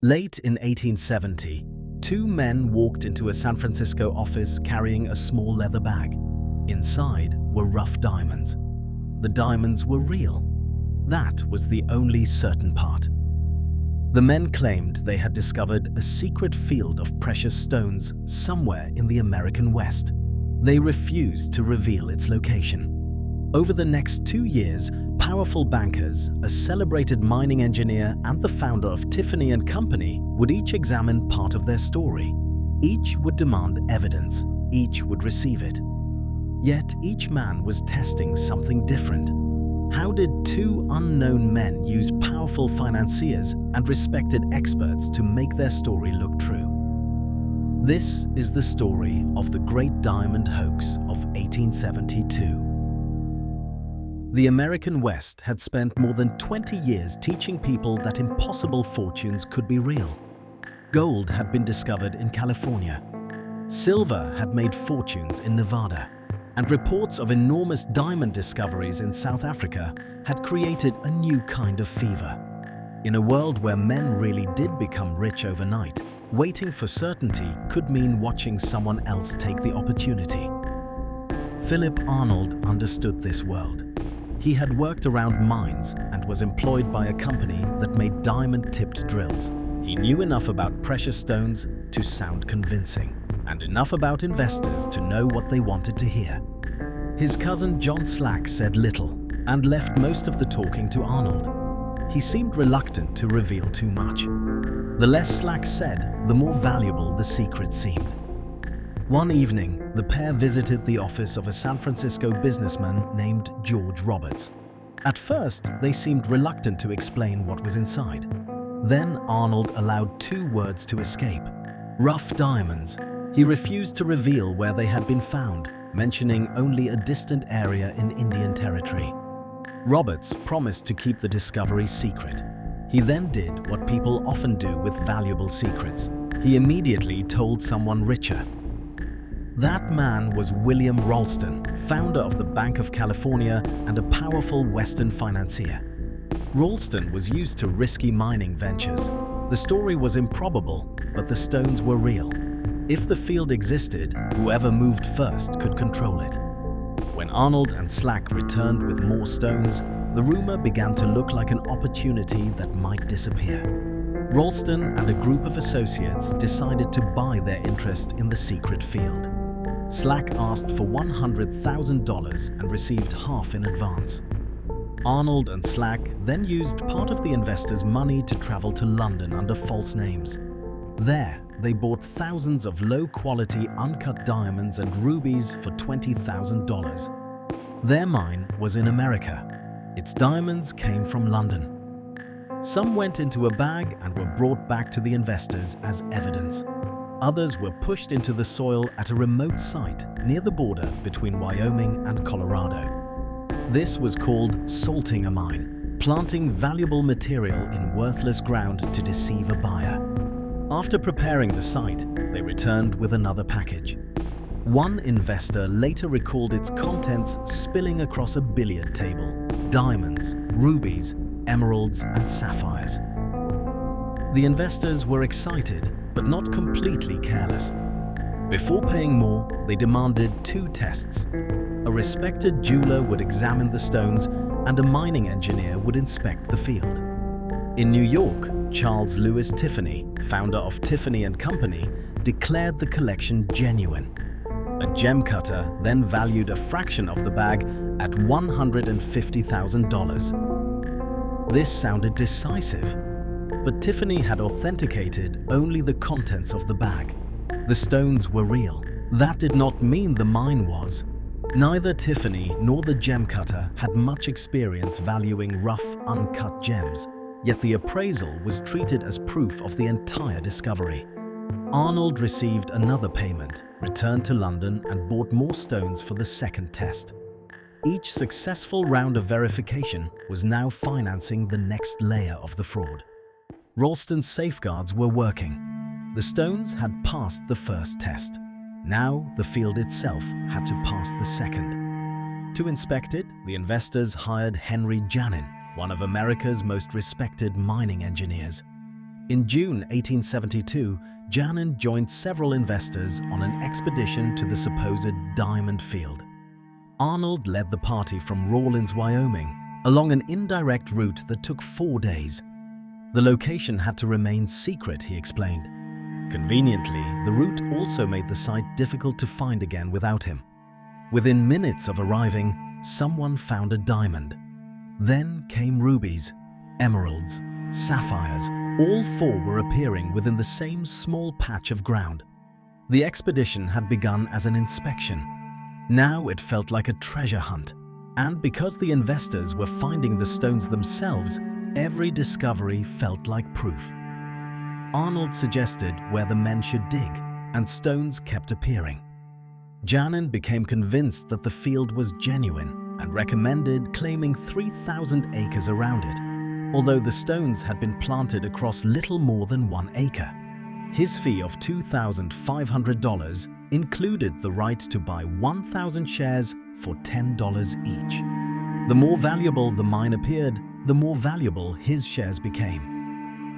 Late in 1870, two men walked into a San Francisco office carrying a small leather bag. Inside were rough diamonds. The diamonds were real. That was the only certain part. The men claimed they had discovered a secret field of precious stones somewhere in the American West. They refused to reveal its location. Over the next 2 years, powerful bankers, a celebrated mining engineer, and the founder of Tiffany and Company would each examine part of their story. Each would demand evidence. Each would receive it. Yet each man was testing something different. How did two unknown men use powerful financiers and respected experts to make their story look true? This is the story of the Great Diamond Hoax of 1872. The American West had spent more than 20 years teaching people that impossible fortunes could be real. Gold had been discovered in California. Silver had made fortunes in Nevada. And reports of enormous diamond discoveries in South Africa had created a new kind of fever. In a world where men really did become rich overnight, waiting for certainty could mean watching someone else take the opportunity. Philip Arnold understood this world. He had worked around mines and was employed by a company that made diamond-tipped drills. He knew enough about precious stones to sound convincing, and enough about investors to know what they wanted to hear. His cousin John Slack said little and left most of the talking to Arnold. He seemed reluctant to reveal too much. The less Slack said, the more valuable the secret seemed. One evening, the pair visited the office of a San Francisco businessman named George Roberts. At first, they seemed reluctant to explain what was inside. Then Arnold allowed 2 words to escape: rough diamonds. He refused to reveal where they had been found, mentioning only a distant area in Indian Territory. Roberts promised to keep the discovery secret. He then did what people often do with valuable secrets. He immediately told someone richer. That man was William Ralston, founder of the Bank of California and a powerful Western financier. Ralston was used to risky mining ventures. The story was improbable, but the stones were real. If the field existed, whoever moved first could control it. When Arnold and Slack returned with more stones, the rumor began to look like an opportunity that might disappear. Ralston and a group of associates decided to buy their interest in the secret field. Slack asked for $100,000 and received half in advance. Arnold and Slack then used part of the investors' money to travel to London under false names. There, they bought thousands of low-quality uncut diamonds and rubies for $20,000. Their mine was in America. Its diamonds came from London. Some went into a bag and were brought back to the investors as evidence. Others were pushed into the soil at a remote site near the border between Wyoming and Colorado. This was called salting a mine, planting valuable material in worthless ground to deceive a buyer. After preparing the site, they returned with another package. One investor later recalled its contents spilling across a billiard table: diamonds, rubies, emeralds, and sapphires. The investors were excited, but not completely careless. Before paying more, they demanded 2 tests. A respected jeweler would examine the stones, and a mining engineer would inspect the field. In New York, Charles Louis Tiffany, founder of Tiffany and Company, declared the collection genuine. A gem cutter then valued a fraction of the bag at $150,000. This sounded decisive, but Tiffany had authenticated only the contents of the bag. The stones were real. That did not mean the mine was. Neither Tiffany nor the gem cutter had much experience valuing rough, uncut gems, yet the appraisal was treated as proof of the entire discovery. Arnold received another payment, returned to London, and bought more stones for the second test. Each successful round of verification was now financing the next layer of the fraud. Ralston's safeguards were working. The stones had passed the first test. Now the field itself had to pass the second. To inspect it, the investors hired Henry Janin, one of America's most respected mining engineers. In June 1872, Janin joined several investors on an expedition to the supposed diamond field. Arnold led the party from Rawlins, Wyoming, along an indirect route that took 4 days. The location had to remain secret, he explained. Conveniently, the route also made the site difficult to find again without him. Within minutes of arriving, someone found a diamond. Then came rubies, emeralds, sapphires. All 4 were appearing within the same small patch of ground. The expedition had begun as an inspection. Now it felt like a treasure hunt. And because the investors were finding the stones themselves, every discovery felt like proof. Arnold suggested where the men should dig, and stones kept appearing. Janin became convinced that the field was genuine and recommended claiming 3,000 acres around it, although the stones had been planted across little more than 1 acre. His fee of $2,500 included the right to buy 1,000 shares for $10 each. The more valuable the mine appeared, the more valuable his shares became.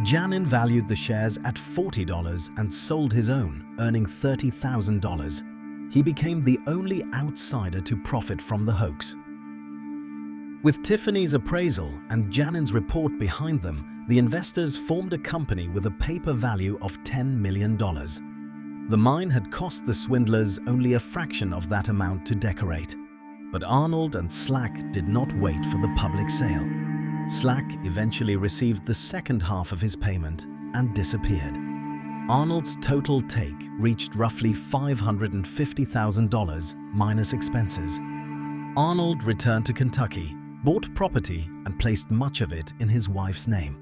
Janin valued the shares at $40 and sold his own, earning $30,000. He became the only outsider to profit from the hoax. With Tiffany's appraisal and Janin's report behind them, the investors formed a company with a paper value of $10 million. The mine had cost the swindlers only a fraction of that amount to decorate. But Arnold and Slack did not wait for the public sale. Slack eventually received the second half of his payment and disappeared. Arnold's total take reached roughly $550,000 minus expenses. Arnold returned to Kentucky, bought property and placed much of it in his wife's name.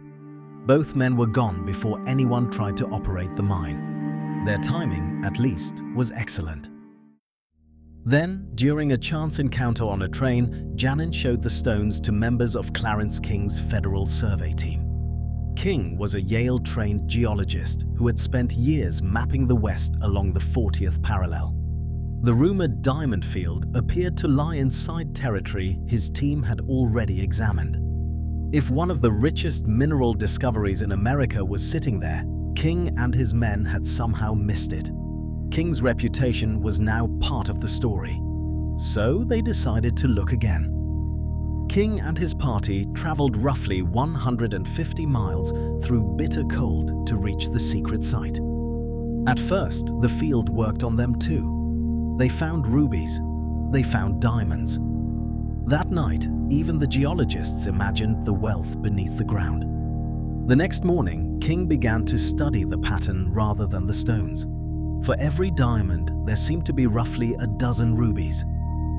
Both men were gone before anyone tried to operate the mine. Their timing, at least, was excellent. Then, during a chance encounter on a train, Janin showed the stones to members of Clarence King's Federal Survey team. King was a Yale-trained geologist who had spent years mapping the West along the 40th parallel. The rumored diamond field appeared to lie inside territory his team had already examined. If one of the richest mineral discoveries in America was sitting there, King and his men had somehow missed it. King's reputation was now part of the story. So they decided to look again. King and his party traveled roughly 150 miles through bitter cold to reach the secret site. At first, the field worked on them too. They found rubies. They found diamonds. That night, even the geologists imagined the wealth beneath the ground. The next morning, King began to study the pattern rather than the stones. For every diamond, there seemed to be roughly a dozen rubies.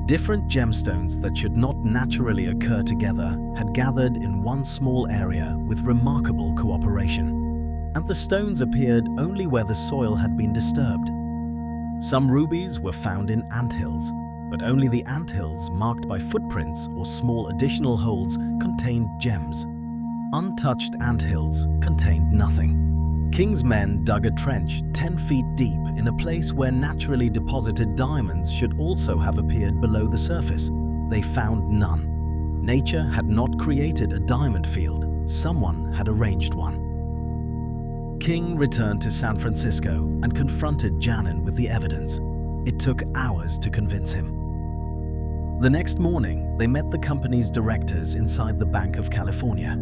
Different gemstones that should not naturally occur together had gathered in one small area with remarkable cooperation. And the stones appeared only where the soil had been disturbed. Some rubies were found in anthills, but only the anthills marked by footprints or small additional holes contained gems. Untouched anthills contained nothing. King's men dug a trench 10 feet deep in a place where naturally deposited diamonds should also have appeared below the surface. They found none. Nature had not created a diamond field. Someone had arranged one. King returned to San Francisco and confronted Janin with the evidence. It took hours to convince him. The next morning, they met the company's directors inside the Bank of California.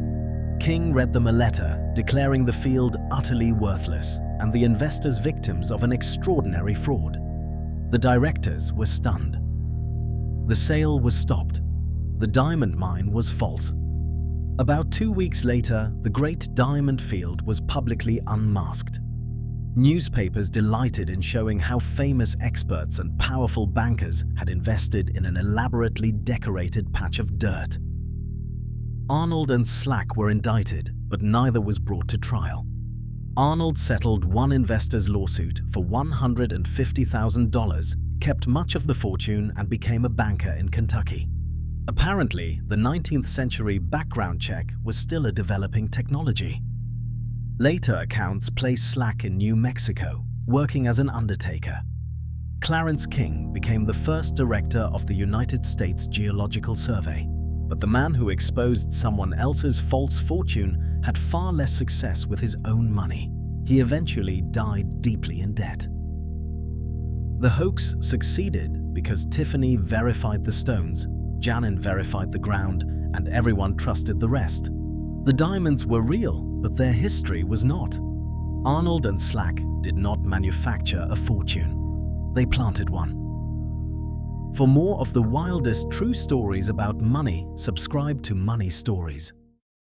King read them a letter declaring the field utterly worthless and the investors victims of an extraordinary fraud. The directors were stunned. The sale was stopped. The diamond mine was false. About 2 weeks later, the Great Diamond Field was publicly unmasked. Newspapers delighted in showing how famous experts and powerful bankers had invested in an elaborately decorated patch of dirt. Arnold and Slack were indicted, but neither was brought to trial. Arnold settled one investor's lawsuit for $150,000, kept much of the fortune, and became a banker in Kentucky. Apparently, the 19th century background check was still a developing technology. Later accounts place Slack in New Mexico, working as an undertaker. Clarence King became the first director of the United States Geological Survey, but the man who exposed someone else's false fortune had far less success with his own money. He eventually died deeply in debt. The hoax succeeded because Tiffany verified the stones, Janin verified the ground, and everyone trusted the rest. The diamonds were real, but their history was not. Arnold and Slack did not manufacture a fortune. They planted one. For more of the wildest true stories about money, subscribe to Money Stories.